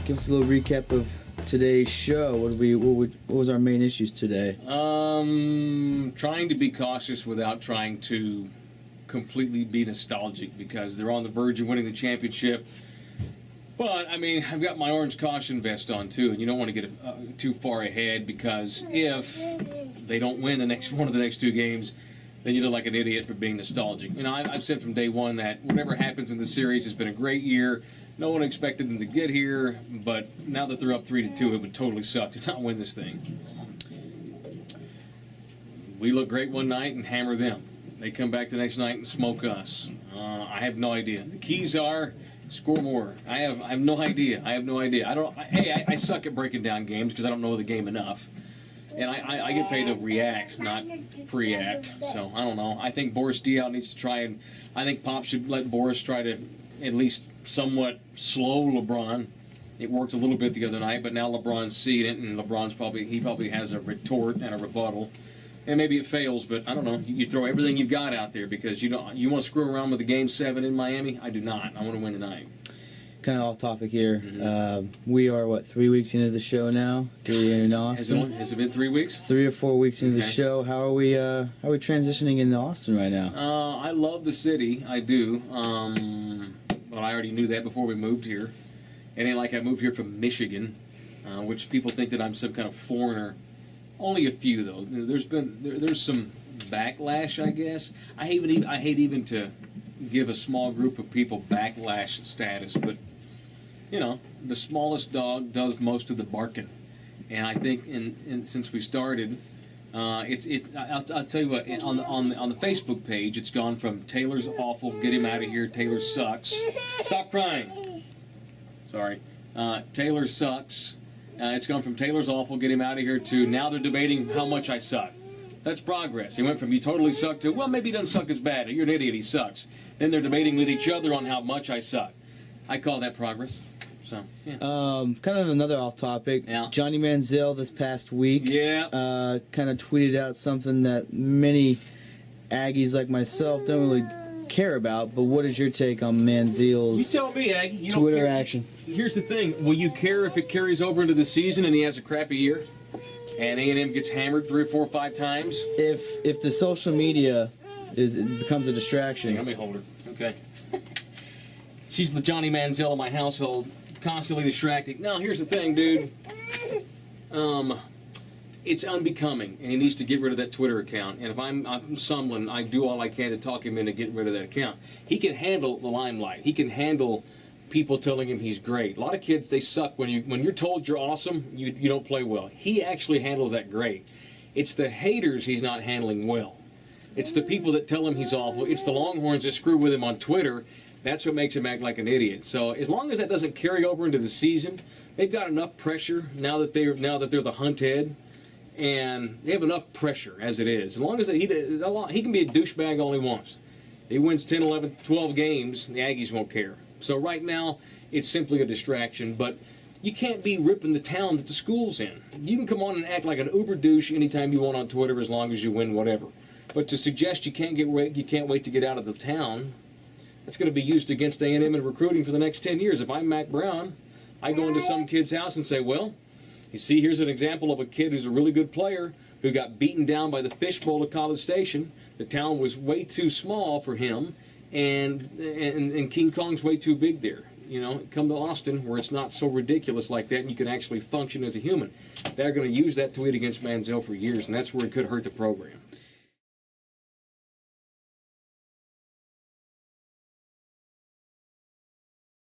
give us a little recap of today's show. What was our main issues today? Trying to be cautious without trying to completely be nostalgic because they're on the verge of winning the championship. But, I mean, I've got my orange caution vest on, too, and you don't want to get too far ahead because if they don't win one of the next two games, then you look like an idiot for being nostalgic. You know, I've said from day one that whatever happens in the series has been a great year. No one expected them to get here, but now that they're up 3-2, it would totally suck to not win this thing. We look great one night and hammer them. They come back the next night and smoke us. I have no idea. The keys are score more. I have no idea. I suck at breaking down games because I don't know the game enough. And I get paid to react, not pre-act. So, I don't know. I think Boris Diaw needs to try and... I think Pop should let Boris try to at least somewhat slow LeBron. It worked a little bit the other night, but now LeBron's seen it, and he probably has a retort and a rebuttal. And maybe it fails, but I don't know. You throw everything you've got out there because you want to screw around with the Game 7 in Miami? I do not. I want to win tonight. Kind of off topic here. Mm-hmm. We are, 3 weeks into the show now? In Austin. Has it been 3 weeks? 3 or 4 weeks into the show. How are we transitioning into Austin right now? I love the city. I do. But I already knew that before we moved here. It ain't like I moved here from Michigan, which people think that I'm some kind of foreigner. Only a few, though. There's some backlash, I guess. I hate even to give a small group of people backlash status, but you know, the smallest dog does most of the barking, and I think since we started, I'll tell you what, on the Facebook page, it's gone from Taylor's awful, get him out of here, Taylor sucks, stop crying. Sorry, Taylor sucks. It's gone from Taylor's awful, get him out of here, to now they're debating how much I suck. That's progress. He went from you totally suck to, well, maybe he doesn't suck as bad. You're an idiot, he sucks. Then they're debating with each other on how much I suck. I call that progress. So, yeah. Kind of another off topic. Yeah. Johnny Manziel this past week kind of tweeted out something that many Aggies like myself don't really care about, but what is your take on Manziel's You tell me, Aggie. You Twitter don't care. action? Here's the thing. Will you care if it carries over into the season and he has a crappy year? And A&M gets hammered 3 or 4 or 5 times? If the social media becomes a distraction. Let me hold her. Okay. She's the Johnny Manziel of my household, constantly distracting. No, here's the thing, dude. It's unbecoming, and he needs to get rid of that Twitter account. And if I'm Sumlin, I do all I can to talk him into getting rid of that account. He can handle the limelight. He can handle people telling him he's great. A lot of kids, they suck when you're told you're awesome. You don't play well. He actually handles that great. It's the haters he's not handling well. It's the people that tell him he's awful. It's the Longhorns that screw with him on Twitter. That's what makes him act like an idiot. So as long as that doesn't carry over into the season, they've got enough pressure now that they're the hunt head, and they have enough pressure as it is. As long as he can be a douchebag all he wants. He wins 10, 11, 12 games, the Aggies won't care. So right now, it's simply a distraction, but you can't be ripping the town that the school's in. You can come on and act like an uber douche anytime you want on Twitter as long as you win whatever. But to suggest you can't wait to get out of the town, that's going to be used against A&M in recruiting for the next 10 years. If I'm Mac Brown, I go into some kid's house and say, well, you see, here's an example of a kid who's a really good player who got beaten down by the fishbowl of College Station. The town was way too small for him, and King Kong's way too big there. You know, come to Austin where it's not so ridiculous like that and you can actually function as a human. They're going to use that tweet against Manziel for years, and that's where it could hurt the program.